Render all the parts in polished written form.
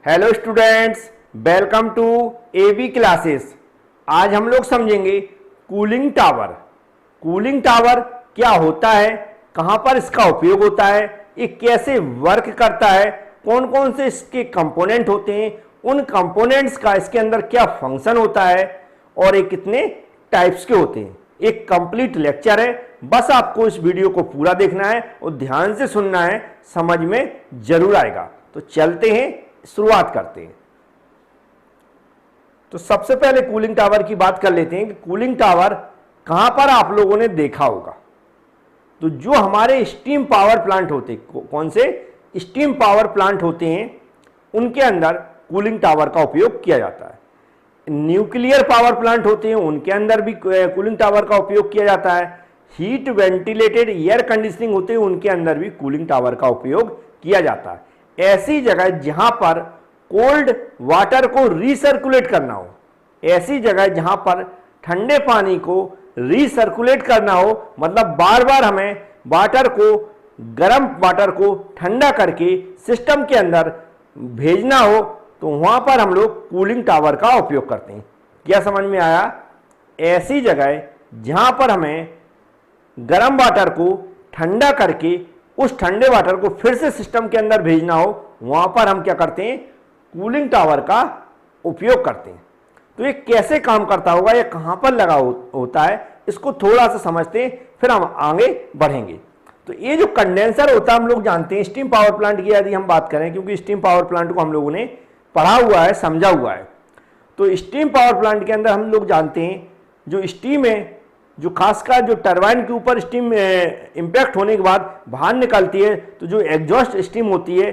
Hello students, welcome to AB classes. आज हम लोग समझेंगे कूलिंग टावर। कूलिंग टावर क्या होता है, कहाँ पर इसका उपयोग होता है, ये कैसे वर्क करता है, कौन कौन से इसके कंपोनेंट होते हैं, उन कंपोनेंट्स का इसके अंदर क्या फंक्शन होता है और ये कितने टाइप्स के होते हैं। एक कंप्लीट लेक्चर है, बस आपको इस वीडियो को पूरा देखना है और ध्यान से सुनना है, समझ में जरूर आएगा। तो चलते हैं, शुरुआत करते हैं। तो सबसे पहले कूलिंग टावर की बात कर लेते हैं कि कूलिंग टावर कहां पर आप लोगों ने देखा होगा। तो जो हमारे स्टीम पावर प्लांट होते हैं, कौन से स्टीम पावर प्लांट होते हैं, उनके अंदर कूलिंग टावर का उपयोग किया जाता है। न्यूक्लियर पावर प्लांट होते हैं, उनके अंदर भी कूलिंग टावर का उपयोग किया जाता है। हीट वेंटिलेटेड एयर कंडीशनिंग होते हैं, उनके अंदर भी कूलिंग टावर का उपयोग किया जाता है। ऐसी जगह जहां पर कोल्ड वाटर को रीसर्कुलेट करना हो, ऐसी जगह जहां पर ठंडे पानी को रीसर्कुलेट करना हो, मतलब बार बार हमें वाटर को, गर्म वाटर को ठंडा करके सिस्टम के अंदर भेजना हो, तो वहां पर हम लोग कूलिंग टावर का उपयोग करते हैं। क्या समझ में आया? ऐसी जगह जहां पर हमें गर्म वाटर को ठंडा करके उस ठंडे वाटर को फिर से सिस्टम के अंदर भेजना हो, वहां पर हम क्या करते हैं? कूलिंग टावर का उपयोग करते हैं। तो ये कैसे काम करता होगा, ये कहां पर लगा होता है, इसको थोड़ा सा समझते हैं, फिर हम आगे बढ़ेंगे। तो ये जो कंडेंसर होता है, हम लोग जानते हैं स्टीम पावर प्लांट की यदि हम बात करें, क्योंकि स्टीम पावर प्लांट को हम लोगों ने पढ़ा हुआ है, समझा हुआ है। तो स्टीम पावर प्लांट के अंदर हम लोग जानते हैं जो स्टीम है, जो खासकर जो टरबाइन के ऊपर स्टीम इंपैक्ट होने के बाद बाहर निकलती है, तो जो एग्जॉस्ट स्टीम होती है,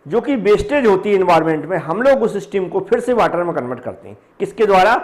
जो कि वेस्टेज होती है इन्वायरमेंट में, हम लोग उस स्टीम को फिर से वाटर में कन्वर्ट करते हैं। किसके द्वारा?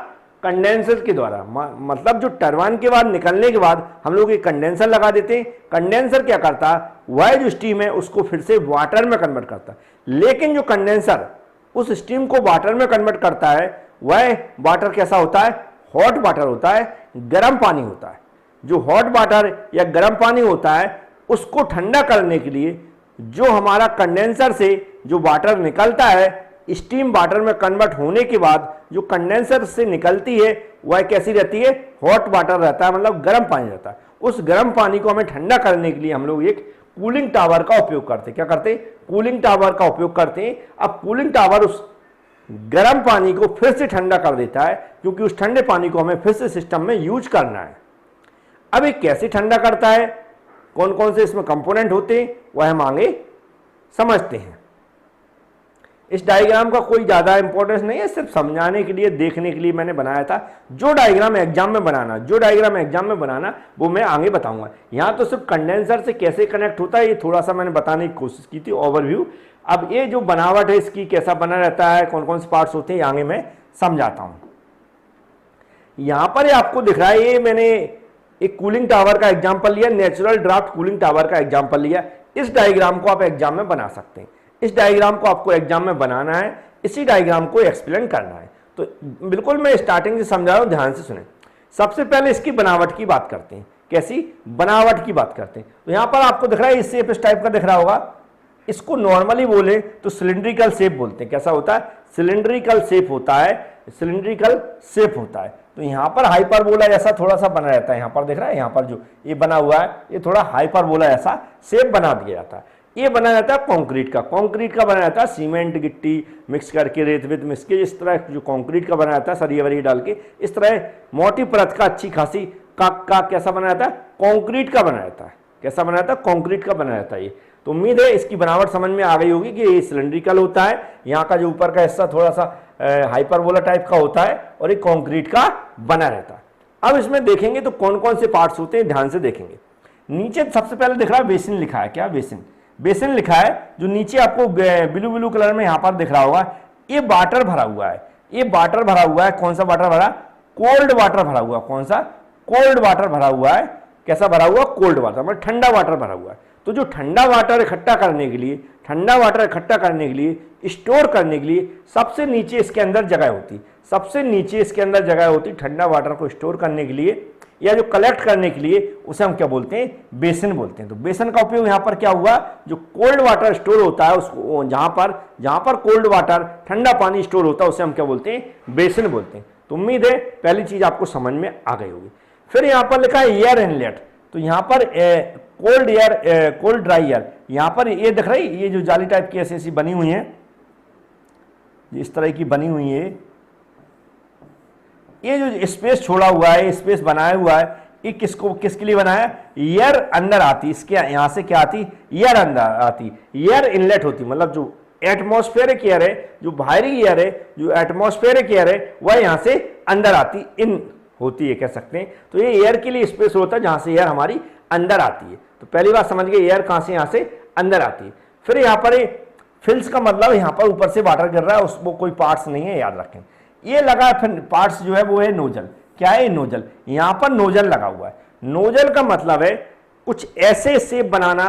कंडेंसर के द्वारा। मतलब जो टरबाइन के बाद निकलने के बाद हम लोग एक कंडेंसर लगा देते हैं। कंडेंसर क्या करता है? वह जो स्टीम है उसको फिर से वाटर में कन्वर्ट करता है। लेकिन जो कंडेंसर उस स्टीम को वाटर में कन्वर्ट करता है, वह वाटर कैसा होता है? हॉट वाटर होता है, गर्म पानी होता है। जो हॉट वाटर या गर्म पानी होता है, उसको ठंडा करने के लिए जो हमारा कंडेंसर से जो वाटर निकलता है, स्टीम वाटर में कन्वर्ट होने के बाद जो कंडेंसर से निकलती है, वह कैसी रहती है? हॉट वाटर रहता है, मतलब गर्म पानी रहता है। उस गर्म पानी को हमें ठंडा करने के लिए हम लोग एक कूलिंग टावर का उपयोग करते हैं। क्या करते हैं? कूलिंग टावर का उपयोग करते हैं। अब कूलिंग टावर उस गर्म पानी को फिर से ठंडा कर देता है, क्योंकि उस ठंडे पानी को हमें फिर से सिस्टम में यूज करना है। अब ये कैसे ठंडा करता है, कौन कौन से इसमें कंपोनेंट होते हैं, वह हम आगे समझते हैं। इस डायग्राम का कोई ज़्यादा इंपॉर्टेंस नहीं है, सिर्फ समझाने के लिए, देखने के लिए मैंने बनाया था। जो डायग्राम एग्जाम में बनाना वो मैं आगे बताऊंगा। यहाँ तो सिर्फ कंडेंसर से कैसे कनेक्ट होता है, ये थोड़ा सा मैंने बताने की कोशिश की थी, ओवरव्यू। अब ये जो बनावट है इसकी, कैसा बना रहता है, कौन कौन से पार्ट्स होते हैं, आगे मैं समझाता हूँ। यहाँ पर आपको दिख रहा है, ये मैंने एक कूलिंग टावर का एग्जाम्पल लिया, नेचुरल ड्राफ्ट कूलिंग टावर का एग्जाम्पल लिया। इस डायग्राम को आप एग्जाम में बना सकते हैं। इस डायग्राम को आपको एग्जाम में बनाना है, इसी डायग्राम को एक्सप्लेन करना है। तो बिल्कुल मैं स्टार्टिंग से समझा रहा हूं, ध्यान से सुने। सबसे पहले इसकी बनावट की बात करते हैं। कैसी बनावट की बात करते हैं? तो यहां पर आपको दिख रहा है, इस शेप इस टाइप का दिख रहा होगा। इसको नॉर्मली बोले तो सिलिंड्रिकल शेप बोलते हैं। कैसा होता है? सिलिंड्रिकल शेप होता है, सिलिंड्रिकल शेप होता है। तो यहाँ पर हाइपरबोला जैसा थोड़ा सा बना रहता है। यहाँ पर देख रहा है, यहाँ पर जो ये बना हुआ है, ये थोड़ा हाइपरबोला जैसा शेप बना दिया जाता है। ये बना जाता है कंक्रीट का बना जाता है, सीमेंट गिट्टी मिक्स करके, रेत वेत मिक्स के, इस तरह जो कंक्रीट का बना जाता है, सरिया वरिया डाल के, इस तरह मोटी परत का, अच्छी खासी का कैसा बना जाता है? कंक्रीट का बना जाता है। कैसा बना जाता है? कंक्रीट का बना जाता है ये। तो उम्मीद है इसकी बनावट समझ में आ गई होगी कि ये सिलिंड्रिकल होता है, यहाँ का जो ऊपर का हिस्सा थोड़ा सा हाइपरबोला टाइप का होता है, और ये कंक्रीट का बना रहता है। अब इसमें देखेंगे तो कौन कौन से पार्ट्स होते हैं, ध्यान से देखेंगे। नीचे सबसे पहले दिख रहा है बेसिन लिखा है। क्या? बेसिन लिखा है, जो नीचे आपको ब्लू कलर में यहाँ पर दिख रहा होगा। ये वाटर भरा हुआ है, ये वाटर भरा हुआ है। कौन सा वाटर भरा? कोल्ड वाटर भरा हुआ। कौन सा? कोल्ड वाटर भरा हुआ है। कैसा भरा हुआ? कोल्ड वाटर, मतलब ठंडा वाटर भरा हुआ है। तो जो ठंडा वाटर इकट्ठा करने के लिए, स्टोर करने के लिए सबसे नीचे इसके अंदर जगह होती है। सबसे नीचे इसके अंदर जगह होती है ठंडा वाटर को स्टोर करने के लिए या जो कलेक्ट करने के लिए, उसे हम क्या बोलते हैं, बेसिन बोलते हैं। तो बेसिन का उपयोग यहाँ पर क्या हुआ, जो कोल्ड वाटर स्टोर होता है उसको, जहां पर कोल्ड वाटर ठंडा पानी स्टोर होता है उसे हम क्या बोलते हैं, बेसिन बोलते हैं। तो उम्मीद है पहली चीज आपको समझ में आ गई होगी। फिर यहाँ पर लिखा है एयर इनलेट, तो यहाँ पर cold air, cold dry air, यहाँ पर ये दिख रही, ये जो जाली टाइप की ऐसी बनी हुई है, इस तरह की बनी हुई है, ये जो स्पेस छोड़ा हुआ है, स्पेस बनाया हुआ है, ये किसके लिए बनाया है, एयर अंदर आती, इसके यहां से क्या आती, एयर अंदर आती, एयर इनलेट होती, मतलब जो एटमॉस्फेरिक एयर है, जो बाहरी एयर है, जो एटमॉस्फेरिक एयर है, वह यहां से अंदर आती, इन होती है कह सकते हैं। तो ये एयर के लिए स्पेस होता है जहां से एयर हमारी अंदर आती है। तो पहली बात समझ गए, एयर कहां से, यहां से अंदर आती है। फिर यहाँ पर फिल्स का मतलब यहाँ पर ऊपर से वाटर गिर रहा है, उसको कोई पार्ट्स नहीं है, याद रखें। ये लगा फिर पार्ट्स जो है वो है नोजल, क्या है नोजल, यहां पर नोजल लगा हुआ है। नोजल का मतलब है कुछ ऐसे शेप बनाना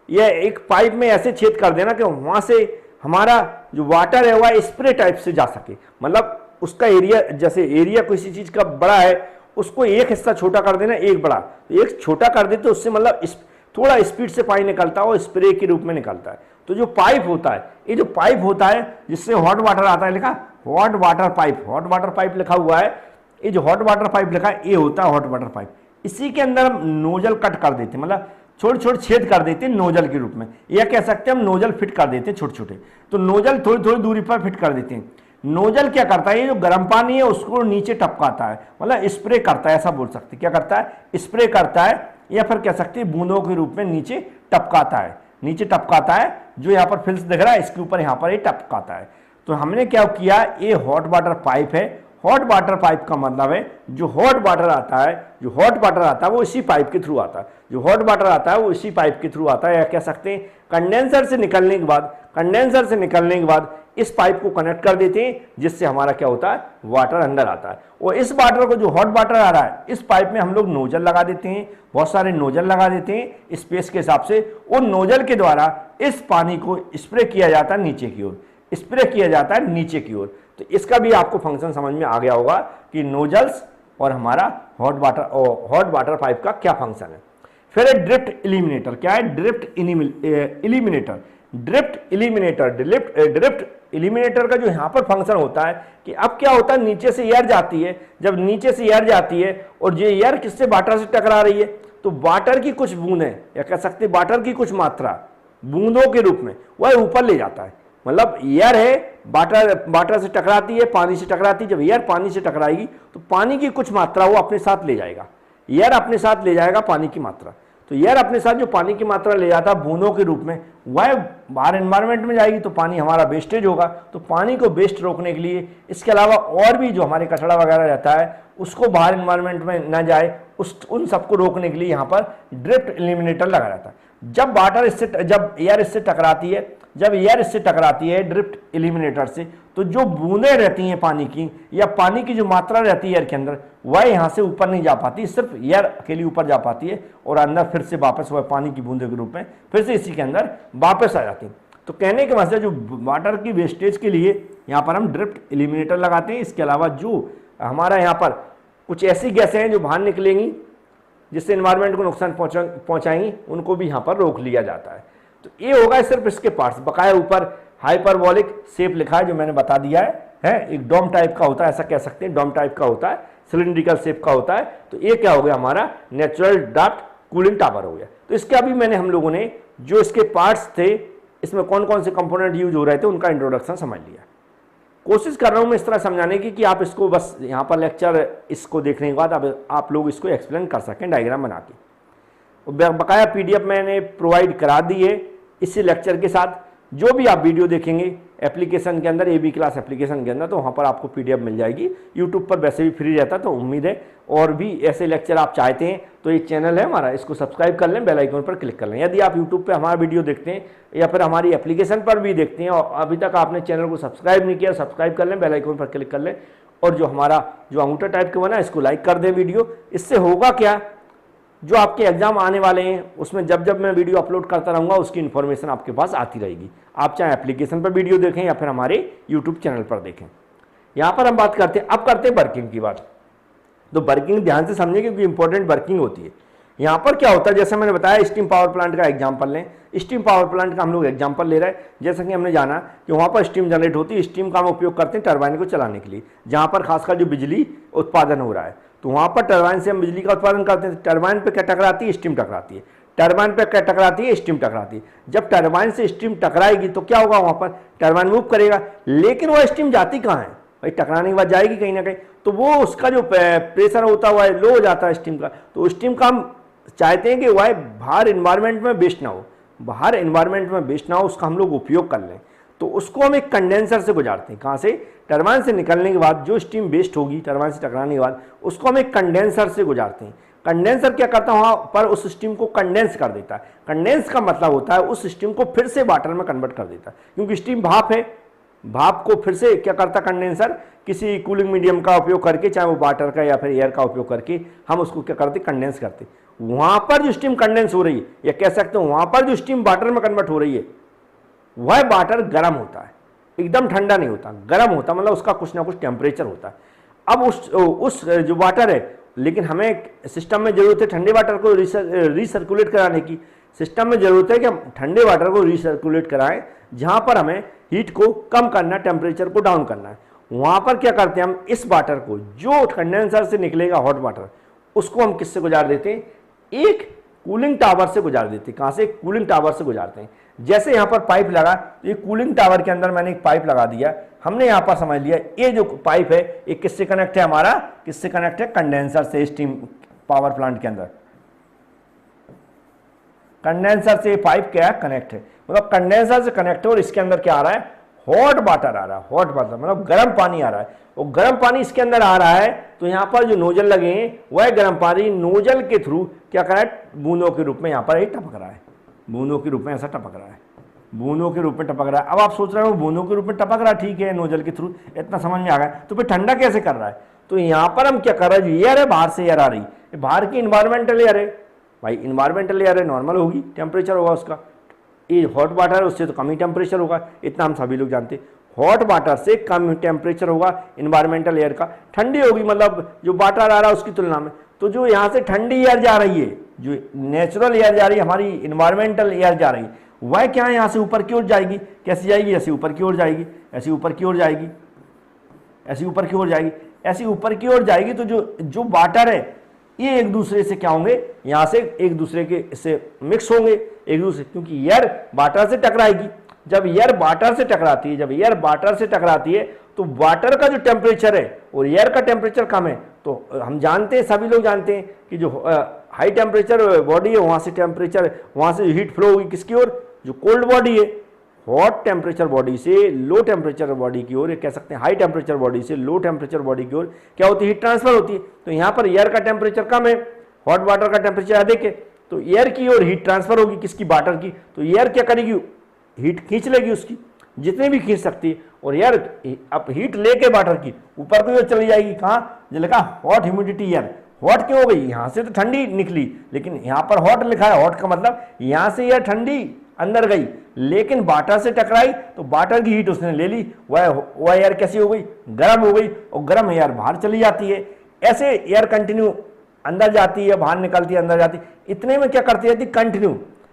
या एक पाइप में ऐसे छेद कर देना कि वहां से हमारा जो वाटर है वह स्प्रे टाइप से जा सके, मतलब उसका एरिया, जैसे एरिया किसी चीज का बड़ा है उसको एक हिस्सा छोटा कर देना, एक बड़ा, एक छोटा कर दे तो उससे मतलब थोड़ा स्पीड से पानी निकलता है और स्प्रे के रूप में निकलता है। तो जो पाइप होता है, ये जो पाइप होता है जिससे हॉट वाटर आता है, लिखा hot water pipe, hot water pipe लिखा हुआ है, ये जो हॉट वाटर पाइप लिखा है ये होता है हॉट वाटर पाइप। इसी के अंदर हम नोजल कट कर देते हैं, मतलब छोटे छोटे छेद कर देते हैं नोजल के रूप में, या कह सकते हैं हम नोजल फिट कर देते हैं छोटे छोटे। तो नोजल थोड़ी थोड़ी दूरी पर फिट कर देते हैं। नोजल क्या करता है, ये जो गर्म पानी है उसको नीचे टपकाता है, मतलब स्प्रे करता है, ऐसा बोल सकते हैं। क्या करता है, स्प्रे करता है, या फिर कह सकते हैं बूंदों के रूप में नीचे टपकाता है, नीचे टपकाता है। जो यहाँ पर फिल्स दिख रहा है इसके ऊपर यहाँ पर ये टपकाता है। तो हमने क्या किया, ये हॉट वाटर पाइप है। हॉट वाटर पाइप का मतलब है जो हॉट वाटर आता है, जो हॉट वाटर आता है वो इसी पाइप के थ्रू आता है, जो हॉट वाटर आता है वो इसी पाइप के थ्रू आता है, या कह सकते हैं कंडेंसर से निकलने के बाद, कंडेंसर से निकलने के बाद इस पाइप को कनेक्ट कर देते हैं, जिससे हमारा क्या होता है, वाटर अंदर आता है। और इस वाटर को, जो हॉट वाटर आ रहा है, इस पाइप में हम लोग नोजल लगा देते हैं, बहुत सारे नोजल लगा देते हैं स्पेस के हिसाब से। उन नोजल के द्वारा इस पानी को स्प्रे किया जाता है नीचे की ओर, स्प्रे किया जाता है नीचे की ओर। तो इसका भी आपको फंक्शन समझ में आ गया होगा कि नोजल्स और हमारा हॉट वाटर पाइप का क्या फंक्शन है। फिर है ड्रिफ्ट एलिमिनेटर, क्या है, drift eliminator, drift eliminator. Drift eliminator का जो यहाँ पर फंक्शन होता है कि अब क्या होता है, नीचे से एयर जाती है, जब नीचे से एयर जाती है और ये एयर किससे, वाटर से टकरा रही है, तो वाटर की कुछ बूंदें, या कह सकते हैं वाटर की कुछ मात्रा बूंदों के रूप में वह ऊपर ले जाता है। मतलब एयर है, वाटर से टकराती है, पानी से टकराती है। जब एयर पानी से टकराएगी तो पानी की कुछ मात्रा वो अपने साथ ले जाएगा, एयर अपने साथ ले जाएगा पानी की मात्रा। तो एयर अपने साथ जो पानी की मात्रा ले जाता है बूंदों के रूप में, वह बाहर एनवायरनमेंट में जाएगी तो पानी हमारा वेस्टेज होगा। तो पानी को वेस्ट रोकने के लिए, इसके अलावा और भी जो हमारे कचरा वगैरह रहता है उसको बाहर एनवायरनमेंट में ना जाए, उन सबको रोकने के लिए यहाँ पर ड्रिफ्ट एलिमिनेटर लगा रहता है। जब एयर इससे टकराती है, जब एयर इससे टकराती है ड्रिफ्ट एलिमिनेटर से, तो जो बूंदें रहती हैं पानी की, या पानी की जो मात्रा रहती है एयर के अंदर, वह यहाँ से ऊपर नहीं जा पाती, सिर्फ एयर अकेली ऊपर जा पाती है और अंदर फिर से वापस वह पानी की बूंदे के रूप में फिर से इसी के अंदर वापस आ जाती है। तो कहने के मतलब जो वाटर की वेस्टेज के लिए यहाँ पर हम ड्रिफ्ट एलिमिनेटर लगाते हैं। इसके अलावा जो हमारा यहाँ पर कुछ ऐसी गैसें हैं जो बाहर निकलेंगी जिससे एनवायरनमेंट को नुकसान पहुंचाएंगी, उनको भी यहाँ पर रोक लिया जाता है। तो ये होगा सिर्फ इसके पार्ट्स। बकाया ऊपर हाइपरबॉलिक शेप लिखा है जो मैंने बता दिया है एक डोम टाइप का होता है, ऐसा कह सकते हैं, डोम टाइप का होता है, सिलिंड्रिकल शेप का होता है। तो ये क्या हो गया, हमारा नेचुरल ड्राफ्ट कूलिंग टावर हो गया। तो इसके अभी मैंने हम लोगों ने जो इसके पार्ट्स थे, इसमें कौन कौन से कंपोनेंट यूज हो रहे थे, उनका इंट्रोडक्शन समझ लिया। कोशिश कर रहा हूँ मैं इस तरह समझाने की कि आप इसको बस यहाँ पर लेक्चर इसको देखने के बाद अब आप लोग इसको एक्सप्लेन कर सकें डायग्राम बना के। बकाया PDF मैंने प्रोवाइड करा दी है इसी लेक्चर के साथ। जो भी आप वीडियो देखेंगे एप्लीकेशन के अंदर, AB क्लास एप्लीकेशन के अंदर, तो वहाँ पर आपको PDF मिल जाएगी। यूट्यूब पर वैसे भी फ्री रहता, तो उम्मीद है और भी ऐसे लेक्चर आप चाहते हैं तो ये चैनल है हमारा, इसको सब्सक्राइब कर लें, बेल आइकन पर क्लिक कर लें। यदि आप यूट्यूब पर हमारा वीडियो देखते हैं या फिर हमारी एप्लीकेशन पर भी देखते हैं और अभी तक आपने चैनल को सब्सक्राइब नहीं किया, सब्सक्राइब कर लें, बेल आइकन पर क्लिक कर लें। और जो हमारा जो अंगूठा टाइप का बना है इसको लाइक कर दें वीडियो। इससे होगा क्या, जो आपके एग्जाम आने वाले हैं उसमें जब जब मैं वीडियो अपलोड करता रहूँगा उसकी इन्फॉर्मेशन आपके पास आती रहेगी। आप चाहे एप्लीकेशन पर वीडियो देखें या फिर हमारे यूट्यूब चैनल पर देखें। यहां पर हम बात करते हैं, अब करते हैं वर्किंग की बात। तो वर्किंग ध्यान से समझिए क्योंकि इंपॉर्टेंट वर्किंग होती है। यहां पर क्या होता है, जैसे मैंने बताया स्टीम पावर प्लांट का एग्जांपल लें, स्टीम पावर प्लांट का हम लोग एग्जांपल ले रहे हैं। जैसा कि हमने जाना कि वहां पर स्टीम जनरेट होती है, स्टीम का हम उपयोग करते हैं टरबाइन को चलाने के लिए, जहां पर खासकर जो बिजली उत्पादन हो रहा है, तो वहां पर टरबाइन से हम बिजली का उत्पादन करते हैं। टरबाइन पे क्या टकराती है, स्टीम टकराती है। टरबाइन पे क्या टकराती है, स्टीम टकराती है। जब टरबाइन से स्टीम टकराएगी तो क्या होगा, वहां पर टरबाइन मूव करेगा, लेकिन वह स्टीम जाती कहाँ है भाई, टकराने के बाद जाएगी कहीं ना कहीं, तो वो उसका जो प्रेशर होता हुआ है लो हो जाता है स्टीम का। तो स्टीम का हम चाहते हैं कि वह बाहर इन्वायरमेंट में वेस्ट ना हो, बाहर इन्वायरमेंट में वेस्ट ना हो, उसका हम लोग उपयोग कर लें। तो उसको हम एक कंडेंसर से गुजारते हैं, कहाँ से, टरबाइन से निकलने के बाद जो स्टीम वेस्ट होगी टरबाइन से टकराने के बाद, उसको हम एक कंडेंसर से गुजारते हैं। कंडेंसर क्या करता है, वहाँ पर उस स्टीम को कंडेंस कर देता है। कंडेंस का मतलब होता है उस स्टीम को फिर से वाटर में कन्वर्ट कर देता है, क्योंकि स्टीम भाप है, भाप को फिर से क्या करता कंडेंसर, किसी कूलिंग मीडियम का उपयोग करके, चाहे वो वाटर का या फिर एयर का उपयोग करके, हम उसको क्या करते, कंडेंस करते। वहां पर जो स्टीम कंडेंस हो रही है, या कह सकते हो वहां पर जो स्टीम वाटर में कन्वर्ट हो रही है, वह वाटर गर्म होता है, एकदम ठंडा नहीं होता, गर्म होता, मतलब उसका कुछ ना कुछ टेम्परेचर होता है। अब उस जो वाटर है, लेकिन हमें सिस्टम में जरूरत है ठंडे वाटर को रिसर्कुलेट कराने की। सिस्टम में जरूरत है कि हम ठंडे वाटर को रिसर्कुलेट कराएं, जहां पर हमें हीट को कम करना, टेम्परेचर को डाउन करना है। वहां पर क्या करते हैं, हम इस वाटर को, जो कंडेंसर से निकलेगा हॉट वाटर, उसको हम किससे गुजार देते हैं, एक कूलिंग टावर से गुजार देते हैं। कहां से, कूलिंग टावर से गुजारते हैं। जैसे यहां पर पाइप लगा, तो ये कूलिंग टावर के अंदर मैंने एक पाइप लगा दिया, हमने यहां पर समझ लिया ये जो पाइप है ये किससे कनेक्ट है, हमारा किससे कनेक्ट है, कंडेंसर से। स्टीम पावर प्लांट के अंदर कंडेंसर से पाइप क्या है, कनेक्ट है, मतलब कंडेंसर से कनेक्ट है, और इसके अंदर क्या आ रहा है, हॉट वाटर आ रहा है। हॉट वाटर मतलब गर्म पानी आ रहा है, और गर्म पानी इसके अंदर आ रहा है, तो यहां पर जो नोजल लगे हैं वह गर्म पानी नोजल के थ्रू क्या कर रहा है, बूंदों के रूप में यहां पर ही टपक रहा है, बूंदों के रूप में ऐसा टपक रहा है, बूंदों के रूप में टपक रहा है। अब आप सोच रहे हो बूंदों के रूप में टपक रहा है, ठीक है, नोजल के थ्रू, इतना समझ में आ गया। तो फिर ठंडा कैसे कर रहा है, तो यहां पर हम क्या कर रहे हैं, जो एयर है बाहर से एयर आ रही है, बाहर की इन्वायरमेंटल एयर है भाई, इन्वायरमेंटल एयर है, नॉर्मल होगी, टेम्परेचर होगा उसका। ये हॉट वाटर है, उससे तो कम ही टेम्परेचर होगा, इतना हम सभी लोग जानते हैं। हॉट वाटर से कम टेम्परेचर होगा इन्वायरमेंटल एयर का, ठंडी होगी, मतलब जो वाटर आ रहा है उसकी तुलना में। तो जो यहाँ से ठंडी एयर जा रही है, जो नेचुरल एयर जा रही है, हमारी इन्वायरमेंटल एयर जा रही है, वह क्या है, यहाँ से ऊपर की ओर जाएगी। कैसे जाएगी, ऐसे ऊपर की ओर जाएगी, ऐसी ऊपर की ओर जाएगी, ऐसी ऊपर की ओर जाएगी, ऐसी ऊपर की ओर जाएगी। तो जो वाटर है ये एक दूसरे से क्या होंगे, यहां से एक दूसरे के से मिक्स होंगे एक दूसरे, क्योंकि एयर वाटर से टकराएगी। जब एयर वाटर से टकराती है, जब एयर वाटर से टकराती है, तो वाटर का जो टेम्परेचर है और एयर का टेम्परेचर कम है। तो हम जानते हैं, सभी लोग जानते हैं कि जो हाई टेम्परेचर बॉडी है, वहां से टेम्परेचर, वहां से हीट फ्लो होगी किसकी ओर, जो कोल्ड बॉडी है। हॉट टेम्परेचर बॉडी से लो टेम्परेचर बॉडी की ओर, कह सकते हैं हाई टेम्परेचर बॉडी से लो टेम्परेचर बॉडी की ओर क्या होती है, हीट ट्रांसफर होती है। तो यहाँ पर एयर का टेम्परेचर कम है, हॉट वाटर का टेम्परेचर अधिक है, तो एयर की ओर हीट ट्रांसफर होगी किसकी, वाटर की। तो एयर क्या करेगी, हीट खींच लेगी उसकी, जितनी भी खींच सकती है, और एयर अब हीट लेके वाटर की ऊपर की ओर चली जाएगी। कहाँ, जो लिखा हॉट ह्यूमिडिटी एयर, हॉट क्यों हो गई, यहाँ से तो ठंडी निकली, लेकिन यहाँ पर हॉट लिखा है। हॉट का मतलब यहाँ से एयर ठंडी अंदर गई, लेकिन वाटर से टकराई, तो वाटर की हीट उसने ले ली, वह एयर कैसी हो गई, गर्म हो गई, और गर्म एयर बाहर चली जाती है। ऐसे एयर कंटिन्यू अंदर जाती है, बाहर निकलती है, अंदर जाती है। इतने में क्या करती रहती, कंटिन्यू,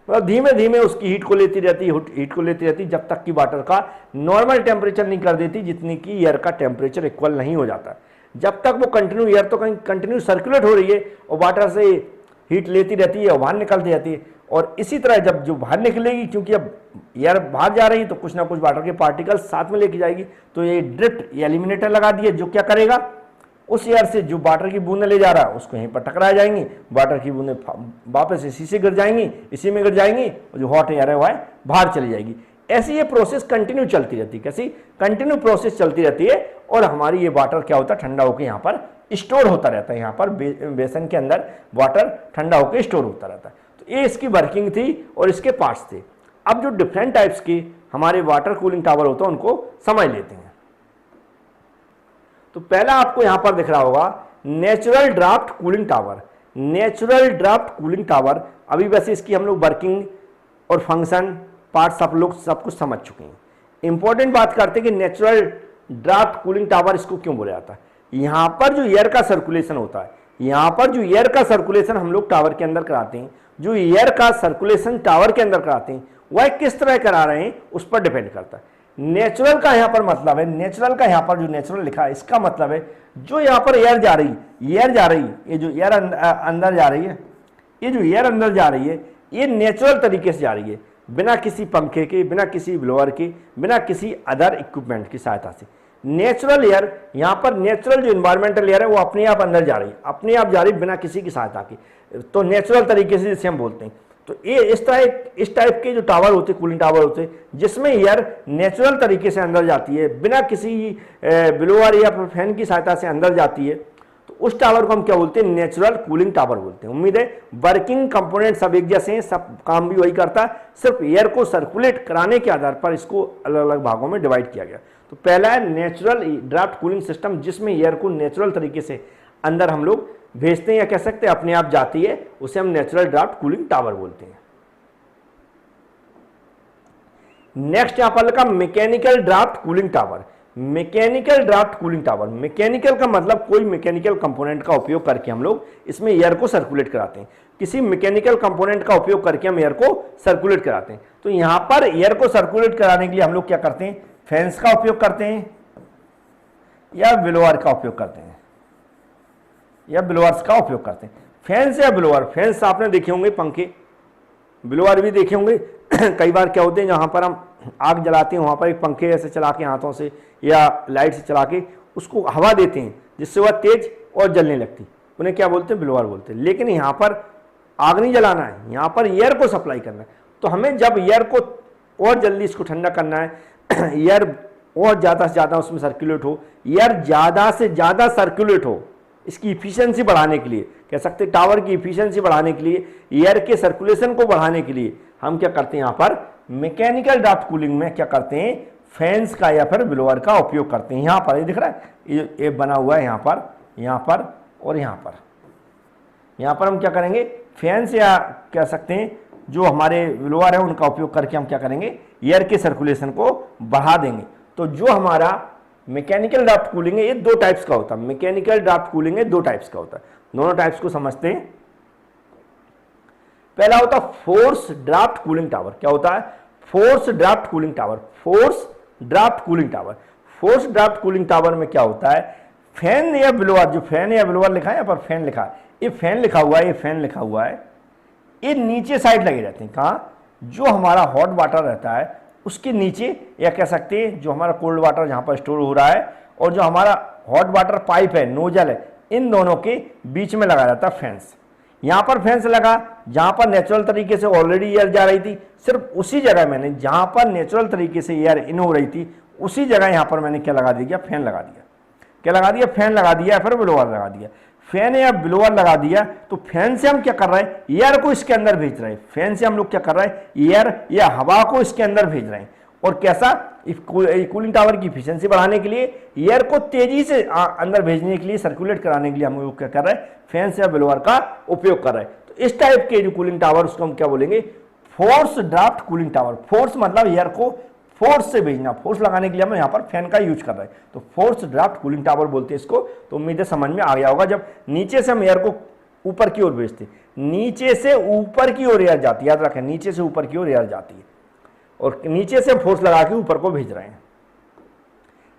मतलब धीमे धीमे उसकी हीट को लेती रहती, हीट को लेती रहती, जब तक कि वाटर का नॉर्मल टेम्परेचर नहीं कर देती, जितनी की एयर का टेम्परेचर इक्वल नहीं हो जाता। जब तक वो कंटिन्यू, एयर तो कहीं कंटिन्यू सर्कुलेट हो रही है, और वाटर से हीट लेती रहती है और बाहर निकलती रहती है। और इसी तरह जब जो बाहर निकलेगी, क्योंकि अब एयर बाहर जा रही है, तो कुछ ना कुछ वाटर के पार्टिकल्स साथ में लेके जाएगी। तो ये ड्रिफ्ट एलिमिनेटर लगा दिए, जो क्या करेगा, उस एयर से जो वाटर की बूंदें ले जा रहा है उसको यहीं पर टकरा जाएंगी, वाटर की बूंदें वापस इसी से गिर जाएंगी, इसी में गिर जाएंगी, और जो हॉट एयर है वह बाहर चली जाएगी। ऐसी ये प्रोसेस कंटिन्यू चलती रहती है। कैसी, कंटिन्यू प्रोसेस चलती रहती है, और हमारी ये वाटर क्या होता है, ठंडा होकर यहाँ पर स्टोर होता रहता है। यहाँ पर बेसन के अंदर वाटर ठंडा होकर स्टोर होता रहता है। तो ये इसकी वर्किंग थी और इसके पार्ट्स थे। अब जो डिफरेंट टाइप्स के हमारे वाटर कूलिंग टावर होते हैं उनको समझ लेते हैं। तो पहला आपको यहां पर दिख रहा होगा natural draft cooling tower. Natural draft cooling tower, अभी वैसे इसकी हम लोग वर्किंग और फंक्शन पार्ट सब लोग सब कुछ समझ चुके हैं। इंपॉर्टेंट बात करते हैं कि नेचुरल ड्राफ्ट कूलिंग टावर इसको क्यों बोला जाता है? यहां पर जो एयर का सर्कुलेशन होता है, यहां पर जो एयर का सर्कुलेशन हम लोग टावर के अंदर कराते हैं, जो एयर का सर्कुलेशन टावर के अंदर कराते हैं, वह किस तरह करा रहे हैं उस पर डिपेंड करता है। नेचुरल का यहां पर मतलब है, नेचुरल का यहां पर जो नेचुरल लिखा है इसका मतलब है जो यहां पर एयर जा रही, ये जो एयर अंदर जा रही है, ये जो एयर अंदर जा रही है, ये नेचुरल तरीके से जा रही है, बिना किसी पंखे के, बिना किसी ब्लोअर के, बिना किसी अदर इक्विपमेंट की सहायता से। नेचुरल एयर, यहां पर नेचुरल जो इन्वायरमेंटल एयर है वो अपने आप अंदर जा रही है, अपने आप जा रही है बिना किसी की सहायता की, तो नेचुरल तरीके से जिसे हम बोलते हैं। तो ये इस टाइप के जो टावर होते हैं, कूलिंग टावर होते हैं, जिसमें एयर नेचुरल तरीके से अंदर जाती है, बिना किसी ब्लोअर या फैन की सहायता से अंदर जाती है, तो उस टावर को हम क्या बोलते हैं? नेचुरल कूलिंग टावर बोलते हैं। उम्मीद है वर्किंग कंपोनेंट सब एक जैसे हैं, सब काम भी वही करता है, सिर्फ एयर को सर्कुलेट कराने के आधार पर इसको अलग अलग भागों में डिवाइड किया गया। तो पहला है नेचुरल ड्राफ्ट कूलिंग सिस्टम, जिसमें एयर को नेचुरल तरीके से अंदर हम लोग भेजते हैं या कह सकते हैं अपने आप जाती है, उसे हम नेचुरल ड्राफ्ट कूलिंग टावर बोलते हैं। नेक्स्ट यहां पर लिखा mechanical draft cooling tower. Mechanical draft cooling tower, mechanical का मतलब कोई मैकेनिकल कंपोनेंट का उपयोग करके हम लोग इसमें एयर को सर्कुलेट कराते हैं, किसी मैकेनिकल कंपोनेंट का उपयोग करके हम एयर को सर्कुलेट कराते हैं। तो यहां पर एयर को सर्कुलेट कराने के लिए हम लोग क्या करते हैं? फैंस का उपयोग करते हैं या ब्लोअर का उपयोग करते हैं, या ब्लोअर्स का उपयोग करते हैं। फैंस या ब्लोअर, फैंस आपने देखे होंगे पंखे, ब्लोअर भी देखे होंगे। कई बार क्या होते हैं, जहां पर हम आग जलाते हैं वहां पर एक पंखे ऐसे चला के हाथों से या लाइट से चला के उसको हवा देते हैं, जिससे वह तेज और जलने लगती, उन्हें क्या बोलते हैं? ब्लोअर बोलते हैं। लेकिन यहाँ पर आग नहीं जलाना है, यहाँ पर एयर को सप्लाई करना है। तो हमें जब एयर को और जल्दी इसको ठंडा करना है, एयर और ज़्यादा से ज़्यादा उसमें सर्कुलेट हो, एयर ज़्यादा से ज़्यादा सर्कुलेट हो, इसकी इफिशियंसी बढ़ाने के लिए, कह सकते हैं टावर की इफिशियंसी बढ़ाने के लिए, एयर के सर्कुलेशन को बढ़ाने के लिए हम क्या करते हैं? यहाँ पर मैकेनिकल ड्राफ्ट कूलिंग में क्या करते हैं? फैंस का या फिर ब्लोअर का उपयोग करते हैं। यहाँ पर ये दिख रहा है, ये बना हुआ है यहाँ पर, यहाँ पर और यहाँ पर। यहाँ पर हम क्या करेंगे? फैंस या कह सकते हैं जो हमारे ब्लोअर है उनका उपयोग करके हम क्या करेंगे? एयर के सर्कुलेशन को बढ़ा देंगे। तो जो हमारा मैकेनिकल ड्राफ्ट कूलिंग है ये दो टाइप्स का होता है। मैकेनिकल ड्राफ्ट कूलिंग है दो टाइप्स का होता है, दोनों टाइप्स को समझते हैं। पहला होता है फोर्स ड्राफ्ट कूलिंग टावर। क्या होता है? Force draft cooling tower. Force draft cooling tower, force draft cooling tower में क्या होता है? फैन या ब्लोअर, जो फैन या ब्लोअर लिखा है यहाँ पर फैन लिखा है, ये फैन लिखा हुआ है, ये फैन लिखा हुआ है, ये नीचे साइड लगे रहते हैं। कहाँ? जो हमारा हॉट वाटर रहता है उसके नीचे, या कह सकते हैं जो हमारा कोल्ड वाटर जहाँ पर स्टोर हो रहा है और जो हमारा हॉट वाटर पाइप है, नोजल है, इन दोनों के बीच में लगाया जाता है फैंस। यहाँ पर फैंस लगा जहाँ पर नेचुरल तरीके से ऑलरेडी एयर जा रही थी, सिर्फ उसी जगह मैंने जहाँ पर नेचुरल तरीके से एयर इन हो रही थी उसी जगह यहाँ पर मैंने क्या लगा दिया? फैन लगा दिया। क्या लगा दिया? फैन लगा दिया, फिर ब्लोअर लगा दिया। फैन या ब्लोअर लगा दिया तो फैन से हम क्या कर रहे हैं? एयर को इसके अंदर भेज रहे हैं। फैन से हम लोग क्या कर रहे हैं? एयर या हवा को इसके अंदर भेज रहे हैं। और कैसा? कूलिंग टावर की इफिशियंसी बढ़ाने के लिए, एयर को तेजी से अंदर भेजने के लिए, सर्कुलेट कराने के लिए हम लोग क्या कर रहे हैं? फैंस या ब्लोअर का उपयोग कर रहे हैं। तो इस टाइप के जो कूलिंग टावर उसको हम क्या बोलेंगे? Force draft cooling tower. Force मतलब एयर को फोर्स से भेजना, फोर्स लगाने के लिए हम यहाँ पर फैन का यूज कर रहे हैं, तो फोर्स ड्राफ्ट कूलिंग टावर बोलते हैं इसको। तो उम्मीद है समझ में आ गया होगा। जब नीचे से हम एयर को ऊपर की ओर भेजते, नीचे से ऊपर की ओर एयर जाती है, याद रखें नीचे से ऊपर की ओर एयर जाती है, और नीचे से फोर्स लगा के ऊपर को भेज रहे हैं।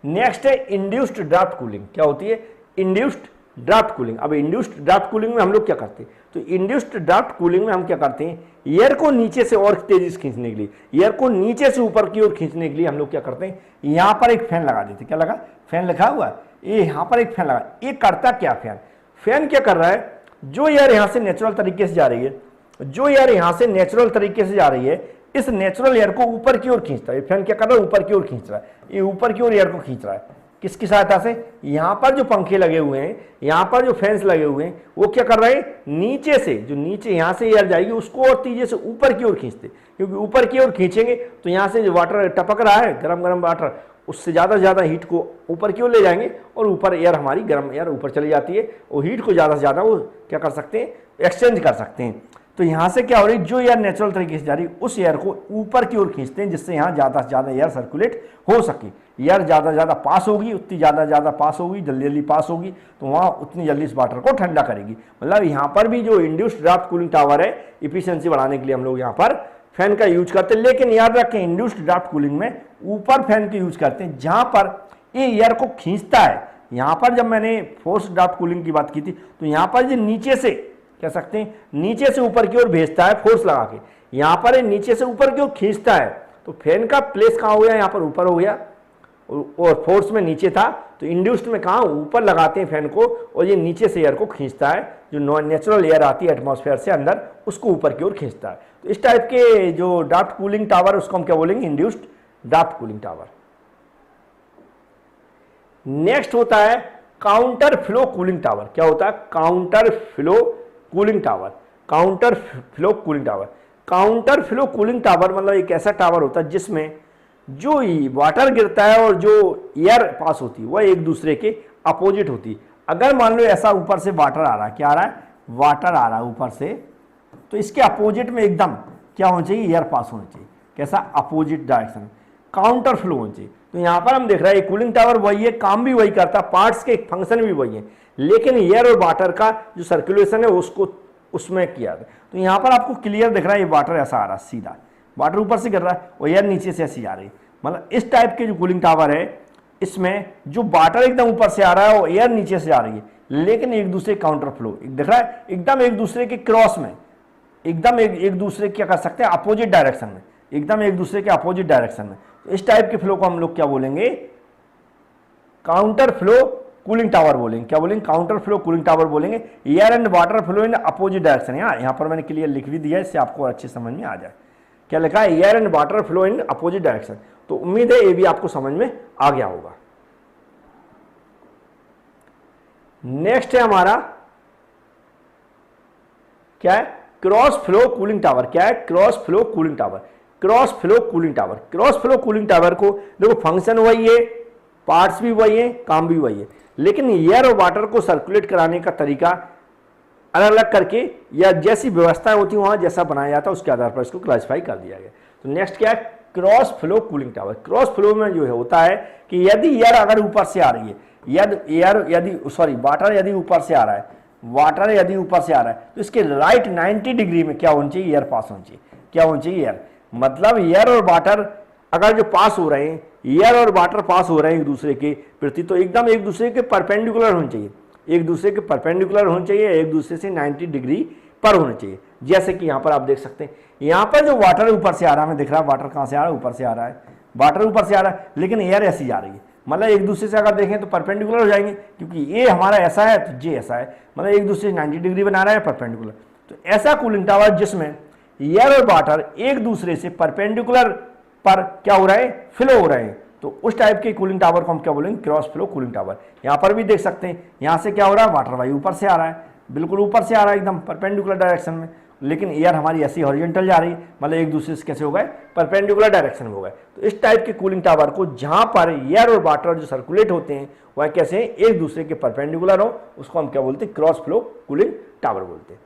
नेक्स्ट है इंड्यूस्ड ड्राफ्ट कूलिंग। क्या होती है? Induced draft cooling. अब इंड्यूस्ड ड्राफ्ट कूलिंग में हम लोग क्या करते हैं? तो इंड्यूस्ड ड्राफ्ट कूलिंग में हम क्या करते हैं? एयर को नीचे से और तेजी से खींचने के लिए, एयर को नीचे से ऊपर की ओर खींचने के लिए हम लोग क्या करते हैं? यहाँ पर एक फैन लगा देते हैं। क्या लगा? फैन लिखा हुआ है, ये यहाँ पर एक फैन लगा। ये करता क्या फैन? फैन क्या कर रहा है? जो एयर यहाँ से नेचुरल तरीके से जा रही है, जो एयर यहाँ से नेचुरल तरीके से जा रही है, इस नेचुरल एयर को ऊपर की ओर खींचता है। फैन क्या कर रहा है? ऊपर की ओर खींच रहा है। ये ऊपर की ओर एयर को खींच रहा है। किसकी सहायता से? यहाँ पर जो पंखे लगे हुए हैं, यहाँ पर जो फैंस लगे हुए हैं, वो क्या कर रहे हैं? नीचे से, जो नीचे यहाँ से एयर जाएगी उसको और तेजी से ऊपर की ओर खींचते, क्योंकि ऊपर की ओर खींचेंगे तो यहाँ से जो वाटर टपक रहा है, गरम गरम वाटर, उससे ज़्यादा से ज़्यादा हीट को ऊपर की ओर ले जाएंगे और ऊपर एयर, हमारी गर्म एयर ऊपर चली जाती है, और हीट को ज़्यादा से ज़्यादा वो क्या कर सकते हैं? एक्सचेंज कर सकते हैं। तो यहां से क्या हो रही है, जो एयर नेचुरल तरीके से जा रही है उस एयर को ऊपर की ओर खींचते हैं, जिससे यहां ज्यादा से ज्यादा एयर सर्कुलेट हो सके। एयर ज्यादा से ज्यादा पास होगी, उतनी ज्यादा से ज्यादा पास होगी, जल्दी जल्दी पास होगी, तो वहां उतनी जल्दी इस वाटर को ठंडा करेगी। मतलब यहां पर भी जो इंड्यूस्ड ड्राफ्ट कूलिंग टावर है, इफिशियंसी बढ़ाने के लिए हम लोग यहाँ पर फैन का यूज करते हैं। लेकिन याद रखें, इंड्यूस्ड ड्राफ्ट कूलिंग में ऊपर फैन का यूज करते हैं, जहां पर ये एयर को खींचता है। यहां पर जब मैंने फोर्स ड्राफ्ट कूलिंग की बात की थी, तो यहां पर जो नीचे से कह सकते हैं, नीचे से ऊपर की ओर भेजता है फोर्स लगा के, यहां पर ये नीचे से ऊपर की ओर खींचता है। तो फैन का प्लेस कहां हो गया, यहां पर ऊपर हो गया, और फोर्स में नीचे था, तो इंड्यूस्ड में कहां, ऊपर लगाते हैं फैन को, और ये नीचे से एयर को खींचता है, जो नेचुरल एयर आती है एटमॉस्फेयर से अंदर, उसको ऊपर की ओर खींचता है। तो इस टाइप के जो ड्राफ्ट कूलिंग टावर, उसको हम क्या बोलेंगे, induced draft cooling tower. Next होता है काउंटर फ्लो कूलिंग टावर। क्या होता है, counter flow cooling tower. Counter flow cooling tower, counter flow cooling tower मतलब एक ऐसा टावर होता है जिसमें जो वाटर गिरता है और जो एयर पास होती है वह एक दूसरे के अपोजिट होती है। अगर मान लो ऐसा ऊपर से वाटर आ रहा है, क्या आ रहा है, वाटर आ रहा है ऊपर से, तो इसके अपोजिट में एकदम क्या होना चाहिए, एयर पास होना चाहिए। कैसा, अपोजिट डायरेक्शन, काउंटर फ्लो होना चाहिए। तो यहां पर हम देख रहे हैं कूलिंग टावर वही है, काम भी वही करता है, पार्ट्स के फंक्शन भी वही है, लेकिन एयर और वाटर का जो सर्कुलेशन है उसको उसमें किया। तो यहां पर आपको क्लियर दिख रहा है, ये वाटर ऐसा आ रहा है, सीधा वाटर ऊपर से गिर रहा है और एयर नीचे से ऐसी जा रही है। मतलब इस टाइप के जो कूलिंग टावर है, इसमें जो वाटर एकदम ऊपर से आ रहा है और एयर नीचे से आ रही है, लेकिन एक दूसरे काउंटर फ्लो दिख रहा है, एकदम एक दूसरे के क्रॉस में, एकदम एक दूसरे क्या कर सकते हैं, अपोजिट डायरेक्शन में, एकदम एक दूसरे के अपोजिट डायरेक्शन में। तो इस टाइप के फ्लो को हम लोग क्या बोलेंगे, काउंटर फ्लो कूलिंग टावर बोलेंगे। क्या बोलेंगे, काउंटर फ्लो कूलिंग टावर बोलेंगे। Air and water flow in opposite direction. यहाँ पर मैंने क्लियर लिख भी दिया है, इससे आपको अच्छे समझ में आ जाए। क्या लिखा है, air and water flow in opposite direction. तो उम्मीद है ये भी आपको समझ में आ गया होगा। नेक्स्ट है हमारा क्या है, क्रॉस फ्लो कूलिंग टावर। क्या है, cross flow cooling tower. Cross flow cooling tower, cross flow cooling tower को देखो, फंक्शन वही है, पार्ट्स भी वही है, काम भी वही है, लेकिन एयर और वाटर को सर्कुलेट कराने का तरीका अलग अलग करके, या जैसी व्यवस्थाएं होती है वहां जैसा बनाया जाता है उसके आधार पर इसको क्लासिफाई कर दिया गया। तो नेक्स्ट क्या है, cross flow cooling tower. Cross flow में जो है होता है कि यदि एयर अगर ऊपर से आ रही है, वाटर यदि ऊपर से आ रहा है, वाटर यदि ऊपर से आ रहा है, तो इसके राइट 90 डिग्री में क्या होना चाहिए, एयर पास होना चाहिए। क्या होना चाहिए, एयर। मतलब एयर और वाटर अगर जो पास हो रहे हैं, एयर और वाटर पास हो रहे हैं एक दूसरे के प्रति, तो एकदम एक दूसरे के परपेंडिकुलर होने चाहिए, एक दूसरे के परपेंडिकुलर होने चाहिए, एक दूसरे से 90 डिग्री पर होने चाहिए। जैसे कि यहाँ पर आप देख सकते हैं, यहाँ पर जो वाटर ऊपर से आ रहा है, हमें दिख रहा है वाटर कहाँ से आ रहा है, ऊपर से आ रहा है, वाटर ऊपर से आ रहा है, लेकिन एयर ऐसी जा रही है। मतलब एक दूसरे से अगर देखें तो परपेंडिकुलर हो जाएंगे, क्योंकि ये हमारा ऐसा है तो ये ऐसा है, मतलब एक दूसरे से 90 डिग्री बना रहा है परपेंडिकुलर। तो ऐसा कूलिंग टावर जिसमें एयर और वाटर एक दूसरे से परपेंडिकुलर पर क्या हो रहा है, फ्लो हो रहे हैं, तो उस टाइप के कूलिंग टावर को हम क्या बोलेंगे, क्रॉस फ्लो कूलिंग टावर। यहाँ पर भी देख सकते हैं, यहाँ से क्या हो रहा है, वाटर भाई ऊपर से आ रहा है, बिल्कुल ऊपर से आ रहा है एकदम परपेंडिकुलर डायरेक्शन में, लेकिन एयर हमारी ऐसी हॉरिजॉन्टल जा रही है, मतलब एक दूसरे से कैसे हो गए, परपेंडिकुलर डायरेक्शन में हो गए। तो इस टाइप के कूलिंग टावर को जहां पर एयर और वाटर जो सर्कुलेट होते हैं वह कैसे एक दूसरे के परपेंडिकुलर हो, उसको हम क्या बोलते हैं, क्रॉस फ्लो कूलिंग टावर बोलते हैं।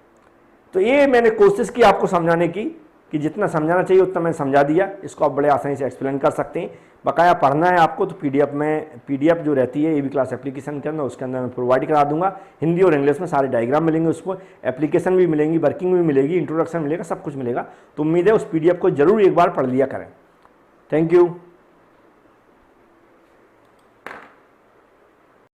तो ये मैंने कोशिश की आपको समझाने की, कि जितना समझाना चाहिए उतना मैंने समझा दिया। इसको आप बड़े आसानी से एक्सप्लेन कर सकते हैं। बकाया पढ़ना है आपको तो पीडीएफ जो रहती है एबी क्लास एप्लीकेशन के अंदर, उसके अंदर मैं प्रोवाइड करा दूंगा। हिंदी और इंग्लिश में सारे डायग्राम मिलेंगे, उसको एप्लीकेशन भी मिलेंगी, वर्किंग भी मिलेगी, इंट्रोडक्शन मिलेगा, सब कुछ मिलेगा। तो उम्मीद है उस पीडीएफ को जरूर एक बार पढ़ लिया करें। Thank you.